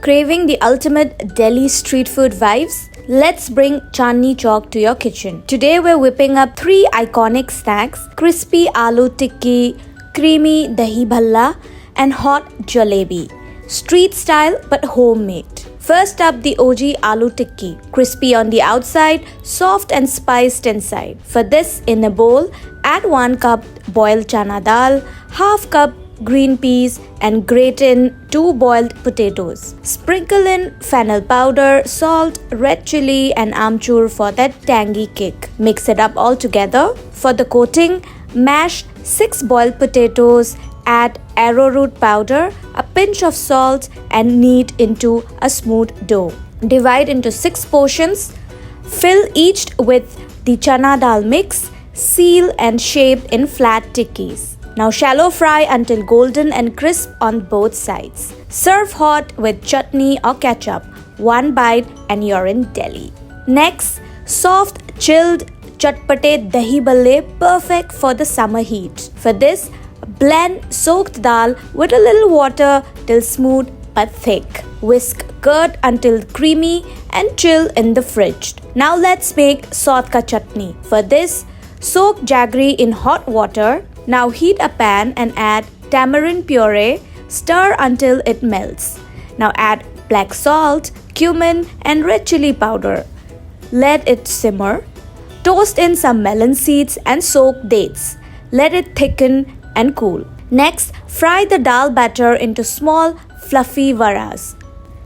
Craving the ultimate Delhi street food vibes? Let's bring Chandni Chowk to your kitchen. Today we're whipping up 3 iconic snacks: crispy Aloo Tikki, creamy Dahi Bhalla, and hot Jalebi. Street style but homemade. First up, the OG Aloo Tikki. Crispy on the outside, soft and spiced inside. For this, in a bowl, add 1 cup boiled chana dal, half cup green peas, and grate in 2 boiled potatoes. Sprinkle in fennel powder, salt, red chili, and amchur for that tangy kick. Mix it up all together. For the coating, mash 6 boiled potatoes, add arrowroot powder, a pinch of salt, and knead into a smooth dough. Divide into 6 portions. Fill each with the chana dal mix, seal and shape in flat tikkis. Now shallow fry until golden and crisp on both sides. Serve hot with chutney or ketchup. 1 bite and you're in Delhi. Next, soft chilled chatpate dahi bhalle, perfect for the summer heat. For this, blend soaked dal with a little water till smooth but thick. Whisk curd until creamy and chill in the fridge. Now let's make sauth ka chutney. For this, soak jaggery in hot water. Now heat a pan and add tamarind puree. Stir until it melts. Now add black salt, cumin, and red chili powder. Let it simmer. Toast in some melon seeds and soak dates. Let it thicken and cool. Next, fry the dal batter into small, fluffy varas.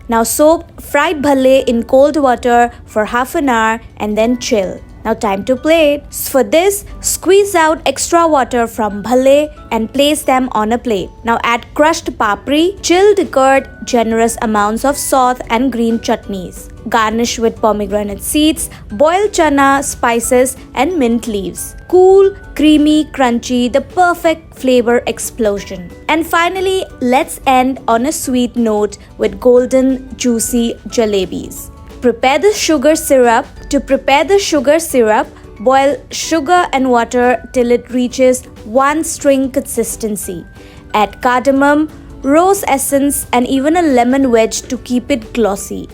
Now soak fried bhalle in cold water for half an hour and then chill. Now time to plate. For this, squeeze out extra water from bhalle and place them on a plate. Now add crushed papdi, chilled curd, generous amounts of sauce and green chutneys. Garnish with pomegranate seeds, boiled chana, spices, and mint leaves. Cool, creamy, crunchy, the perfect flavor explosion. And finally, let's end on a sweet note with golden, juicy jalebis. Prepare the sugar syrup. To prepare the sugar syrup, boil sugar and water till it reaches 1 string consistency. Add cardamom, rose essence, and even a lemon wedge to keep it glossy.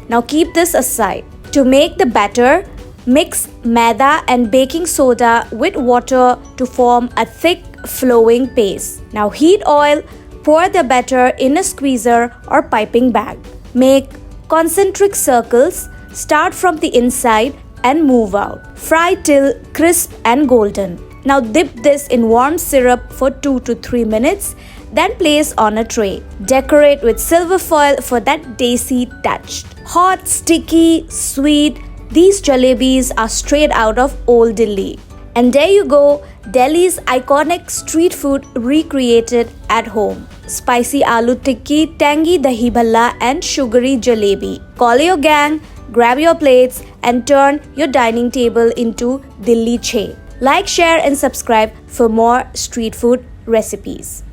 Now keep this aside. To make the batter, mix maida and baking soda with water to form a thick flowing paste. Now heat oil, pour the batter in a squeezer or piping bag. Make concentric circles, start from the inside and move out. Fry till crisp and golden. Now dip this in warm syrup for 2 to 3 minutes, then place on a tray. Decorate with silver foil for that desi touch. Hot, sticky, sweet, these jalebis are straight out of Old Delhi. And there you go, Delhi's iconic street food recreated at home. Spicy Aloo Tikki, tangy Dahi Bhalla, and sugary jalebi. Call your gang, grab your plates, and turn your dining table into Delhi Che. Like, share, and subscribe for more street food recipes.